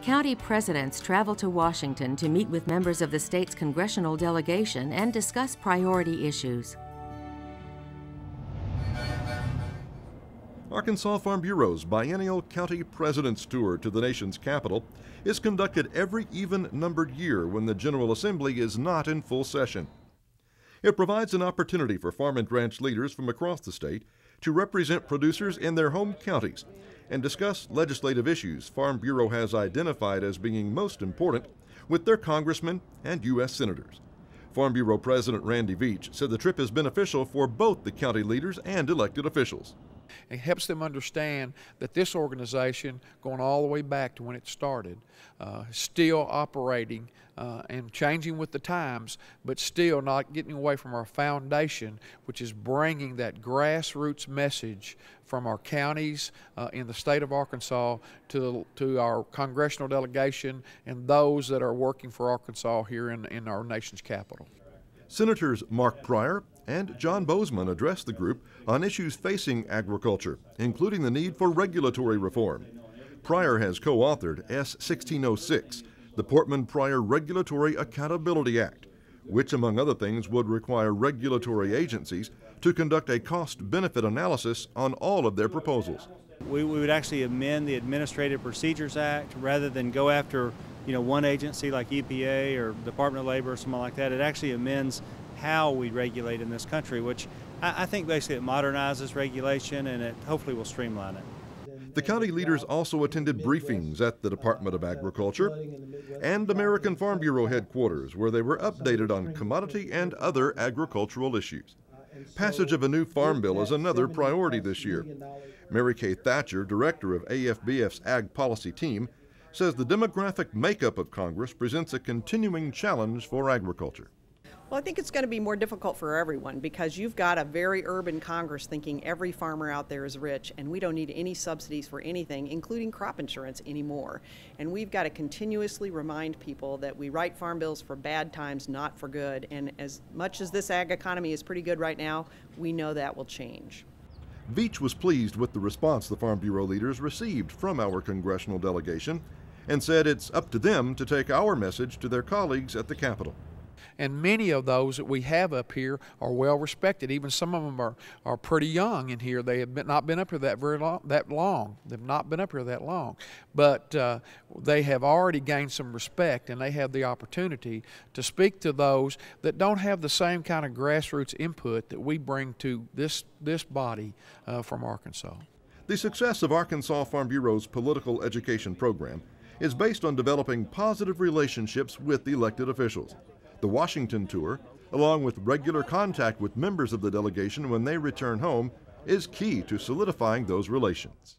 County presidents travel to Washington to meet with members of the state's congressional delegation and discuss priority issues. Arkansas Farm Bureau's biennial County President's Tour to the nation's capital is conducted every even-numbered year when the General Assembly is not in full session. It provides an opportunity for farm and ranch leaders from across the state to represent producers in their home counties and discuss legislative issues Farm Bureau has identified as being most important with their congressmen and U.S. senators. Farm Bureau President Randy Veach said the trip is beneficial for both the county leaders and elected officials. It helps them understand that this organization, going all the way back to when it started, still operating and changing with the times, but still not getting away from our foundation, which is bringing that grassroots message from our counties in the state of Arkansas to our congressional delegation and those that are working for Arkansas here in our nation's capital. Senators Mark Pryor and John Bozeman addressed the group on issues facing agriculture, including the need for regulatory reform. Pryor has co-authored S. 1606, the Portman-Pryor Regulatory Accountability Act, which, among other things, would require regulatory agencies to conduct a cost-benefit analysis on all of their proposals. We would actually amend the Administrative Procedures Act rather than go after one agency like EPA or Department of Labor or something like that. It actually amends how we regulate in this country, which I think basically it modernizes regulation and it hopefully will streamline it. The county leaders also attended briefings at the Department of Agriculture and American Farm Bureau headquarters, where they were updated on commodity and other agricultural issues. Passage of a new farm bill is another priority this year. Mary Kay Thatcher, director of AFBF's Ag Policy Team, says the demographic makeup of Congress presents a continuing challenge for agriculture. Well, I think it's going to be more difficult for everyone because you've got a very urban Congress thinking every farmer out there is rich and we don't need any subsidies for anything, including crop insurance anymore. And we've got to continuously remind people that we write farm bills for bad times, not for good. And as much as this ag economy is pretty good right now, we know that will change. Veach was pleased with the response the Farm Bureau leaders received from our congressional delegation and said it's up to them to take our message to their colleagues at the Capitol. And many of those that we have up here are well respected. Even some of them are pretty young in here. They have not been up here that long. They've not been up here that long. But they have already gained some respect, and they have the opportunity to speak to those that don't have the same kind of grassroots input that we bring to this body from Arkansas. The success of Arkansas Farm Bureau's political education program is based on developing positive relationships with elected officials. The Washington tour, along with regular contact with members of the delegation when they return home, is key to solidifying those relations.